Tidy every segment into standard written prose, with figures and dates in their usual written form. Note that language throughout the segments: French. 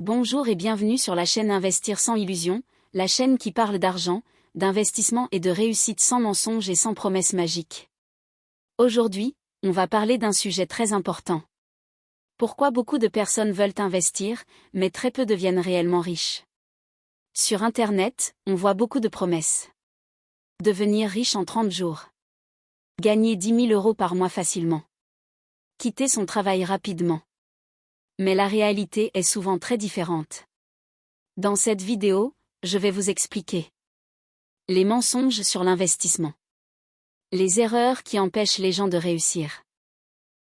Bonjour et bienvenue sur la chaîne Investir sans illusion, la chaîne qui parle d'argent, d'investissement et de réussite sans mensonges et sans promesses magiques. Aujourd'hui, on va parler d'un sujet très important. Pourquoi beaucoup de personnes veulent investir, mais très peu deviennent réellement riches? Sur Internet, on voit beaucoup de promesses. Devenir riche en 30 jours. Gagner 10 000 euros par mois facilement. Quitter son travail rapidement. Mais la réalité est souvent très différente. Dans cette vidéo, je vais vous expliquer les mensonges sur l'investissement, les erreurs qui empêchent les gens de réussir,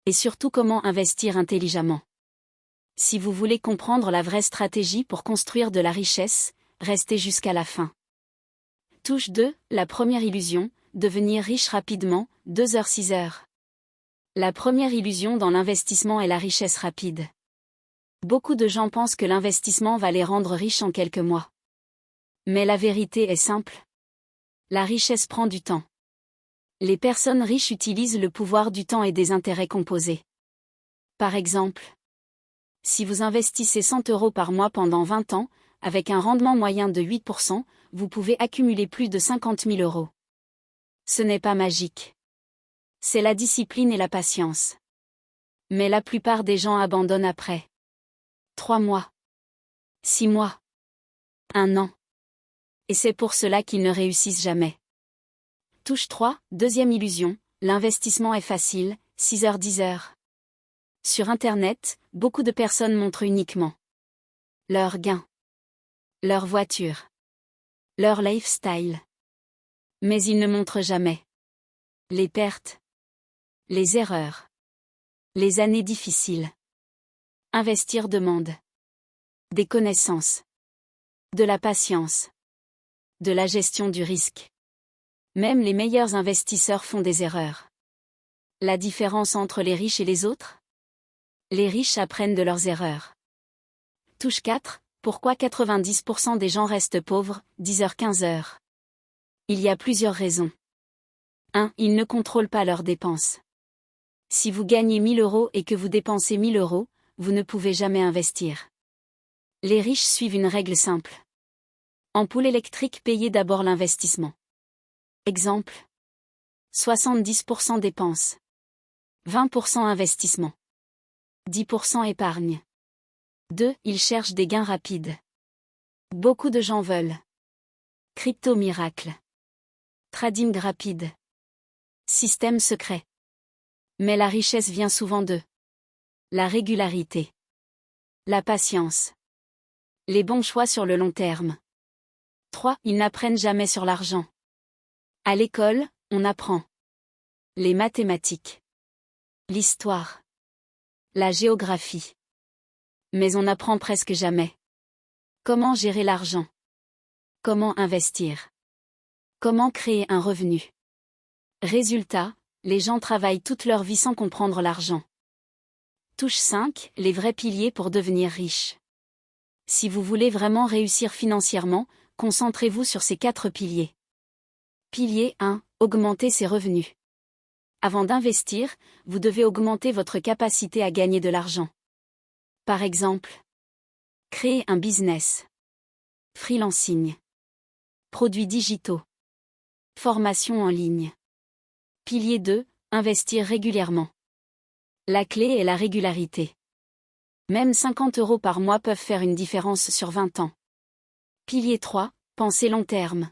et surtout comment investir intelligemment. Si vous voulez comprendre la vraie stratégie pour construire de la richesse, restez jusqu'à la fin. Touche 2, la première illusion, devenir riche rapidement, 2h-6h. La première illusion dans l'investissement est la richesse rapide. Beaucoup de gens pensent que l'investissement va les rendre riches en quelques mois. Mais la vérité est simple. La richesse prend du temps. Les personnes riches utilisent le pouvoir du temps et des intérêts composés. Par exemple, si vous investissez 100 euros par mois pendant 20 ans, avec un rendement moyen de 8%, vous pouvez accumuler plus de 50 000 euros. Ce n'est pas magique. C'est la discipline et la patience. Mais la plupart des gens abandonnent après 3 mois, 6 mois, 1 an. Et c'est pour cela qu'ils ne réussissent jamais. Touche 3, deuxième illusion, l'investissement est facile, 6h-10h. Sur Internet, beaucoup de personnes montrent uniquement leurs gains, leur voiture, leur lifestyle. Mais ils ne montrent jamais les pertes, les erreurs, les années difficiles. Investir demande des connaissances, de la patience, de la gestion du risque. Même les meilleurs investisseurs font des erreurs. La différence entre les riches et les autres? Les riches apprennent de leurs erreurs. Touche 4, pourquoi 90% des gens restent pauvres, 10h-15h? Il y a plusieurs raisons. 1. Ils ne contrôlent pas leurs dépenses. Si vous gagnez 1000 euros et que vous dépensez 1000 euros, vous ne pouvez jamais investir. Les riches suivent une règle simple. Ampoule électrique, payez d'abord l'investissement. Exemple. 70% dépenses. 20% investissement. 10% épargne. 2. Ils cherchent des gains rapides. Beaucoup de gens veulent crypto miracle, trading rapide, système secret. Mais la richesse vient souvent de la régularité, la patience, les bons choix sur le long terme. 3. Ils n'apprennent jamais sur l'argent. À l'école, on apprend les mathématiques, l'histoire, la géographie. Mais on n'apprend presque jamais comment gérer l'argent, comment investir, comment créer un revenu. Résultat, les gens travaillent toute leur vie sans comprendre l'argent. Touche 5, les vrais piliers pour devenir riche. Si vous voulez vraiment réussir financièrement, concentrez-vous sur ces 4 piliers. Pilier 1, augmenter ses revenus. Avant d'investir, vous devez augmenter votre capacité à gagner de l'argent. Par exemple, créer un business, freelancing, produits digitaux, formation en ligne. Pilier 2, investir régulièrement. La clé est la régularité. Même 50 euros par mois peuvent faire une différence sur 20 ans. Pilier 3, penser long terme.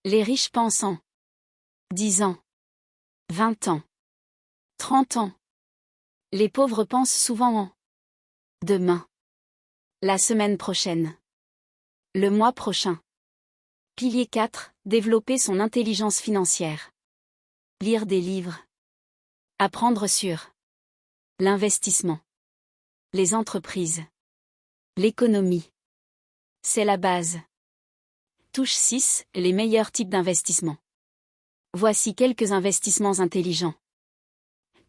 Les riches pensent en 10 ans, 20 ans, 30 ans. Les pauvres pensent souvent en demain, la semaine prochaine, le mois prochain. Pilier 4, développer son intelligence financière. Lire des livres. Apprendre sur l'investissement, les entreprises, l'économie. C'est la base. Touche 6, les meilleurs types d'investissements. Voici quelques investissements intelligents.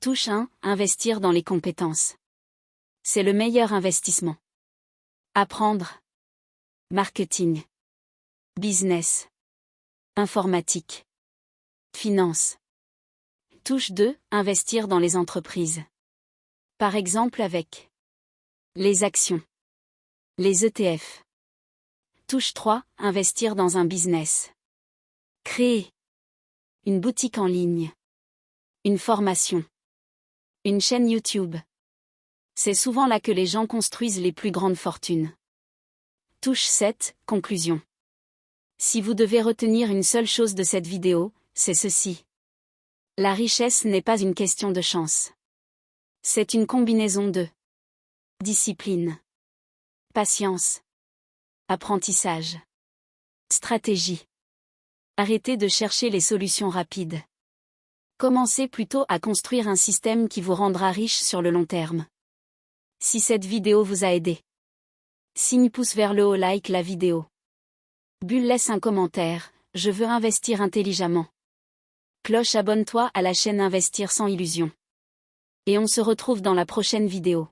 Touche 1, investir dans les compétences. C'est le meilleur investissement. Apprendre. Marketing. Business. Informatique. Finance. Touche 2, investir dans les entreprises. Par exemple avec les actions. Les ETF. Touche 3, investir dans un business. Créer. Une boutique en ligne. Une formation. Une chaîne YouTube. C'est souvent là que les gens construisent les plus grandes fortunes. Touche 7, conclusion. Si vous devez retenir une seule chose de cette vidéo, c'est ceci. La richesse n'est pas une question de chance. C'est une combinaison de discipline, patience, apprentissage, stratégie. Arrêtez de chercher les solutions rapides. Commencez plutôt à construire un système qui vous rendra riche sur le long terme. Si cette vidéo vous a aidé, signe pouce vers le haut, like la vidéo. Bulle laisse un commentaire, je veux investir intelligemment. Cloche, abonne-toi à la chaîne Investir sans illusion. Et on se retrouve dans la prochaine vidéo.